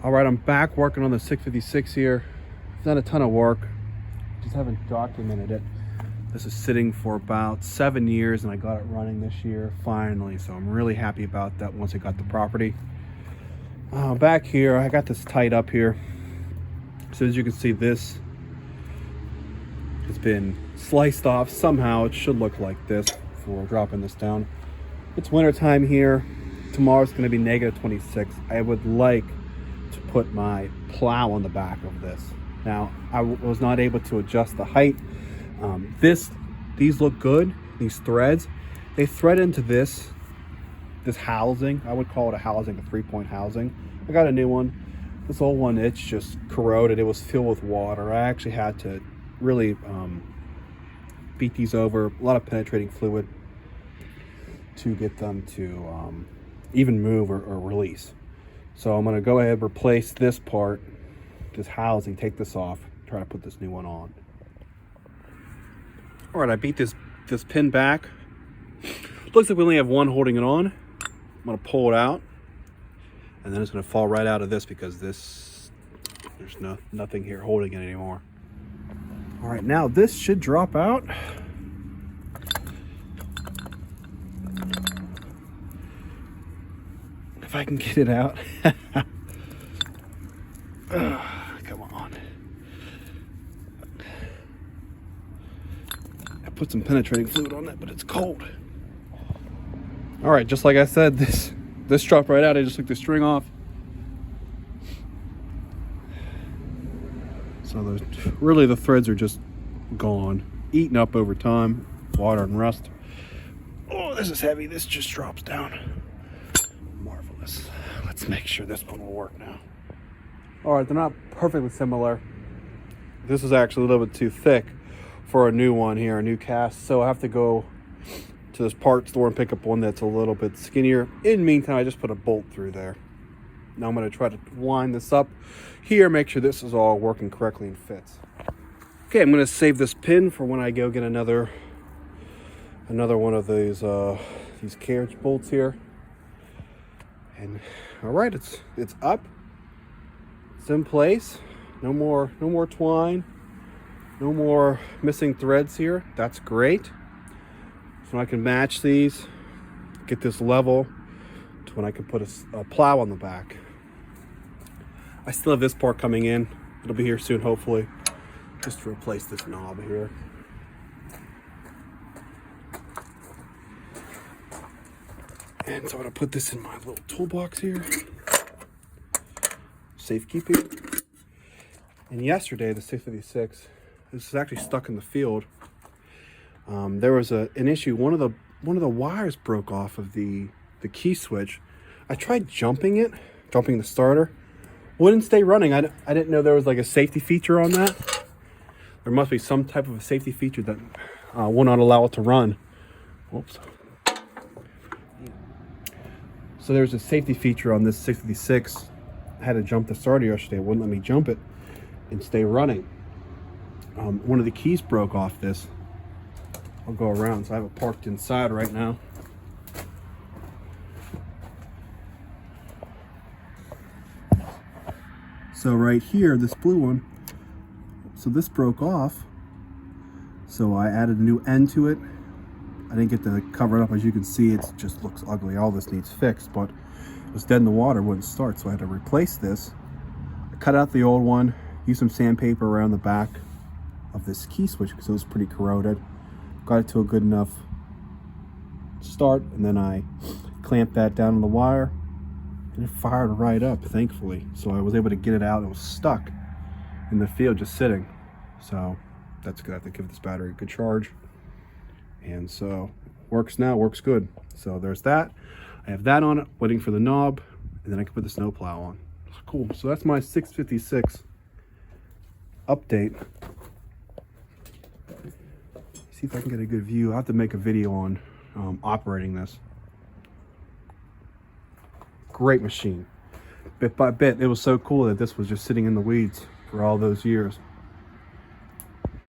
All right, I'm back working on the 656 here. It's not a ton of work, just haven't documented it. This is sitting for about 7 years and I got it running this year finally, so I'm really happy about that once I got the property. Back here, I got this tied up here. So as you can see, this has been sliced off somehow. It should look like this before dropping this down. It's winter time here. Tomorrow's going to be -26. I would like to put my plow on the back of this. Now, I was not able to adjust the height. These look good, these threads. They thread into this housing. I would call it a housing, a 3-point housing. I got a new one. This old one, it's just corroded. It was filled with water. I actually had to really beat these over, a lot of penetrating fluid to get them to even move or release. So I'm gonna go ahead and replace this part, this housing, take this off, try to put this new one on. All right, I beat this pin back. Looks like we only have one holding it on. I'm gonna pull it out, and then it's gonna fall right out of this because there's nothing here holding it anymore. All right, now this should drop out. If I can get it out. Come on. I put some penetrating fluid on that, but it's cold. All right, just like I said, this dropped right out. I just took the string off. So really the threads are just gone, eaten up over time, water and rust. Oh, this is heavy. This just drops down. Marvelous. Let's make sure this one will work now. All right, they're not perfectly similar. This is actually a little bit too thick for a new one here, a new cast. So I have to go to this part store and pick up one that's a little bit skinnier. In the meantime, I just put a bolt through there. Now I'm going to try to wind this up here, make sure this is all working correctly and fits. Okay, I'm going to save this pin for when I go get another one of these carriage bolts here. And all right, it's up. It's in place. No more twine. No more missing threads here. That's great. So I can match these, get this level to when I can put a plow on the back. I still have this part coming in. It'll be here soon, hopefully. Just to replace this knob here. And so I'm gonna put this in my little toolbox here. Safekeeping. And yesterday, the 656, this is actually stuck in the field. There was an issue. One of the wires broke off of the key switch. I tried jumping the starter. Wouldn't stay running. I didn't know there was like a safety feature on that. There must be some type of a safety feature that will not allow it to run. Whoops. So there's a safety feature on this 656. I had to jump the starter yesterday. It wouldn't let me jump it and stay running. One of the keys broke off this. I'll go around, so I have it parked inside right now. So right here, this blue one, so this broke off. So I added a new end to it. I didn't get to cover it up. As you can see, it just looks ugly. All this needs fixed, but it was dead in the water, wouldn't start. So I had to replace this. I cut out the old one, used some sandpaper around the back of this key switch because it was pretty corroded. Got it to a good enough start, and then I clamped that down on the wire, and it fired right up, thankfully. So I was able to get it out. It was stuck in the field, just sitting. So that's good. I have to give this battery a good charge. And so works now, works good. So there's that. I have that on it, waiting for the knob, and then I can put the snow plow on. Cool. So that's my 656 update. See if I can get a good view. I'll have to make a video on operating this. Great machine. Bit by bit, it was so cool that this was just sitting in the weeds for all those years.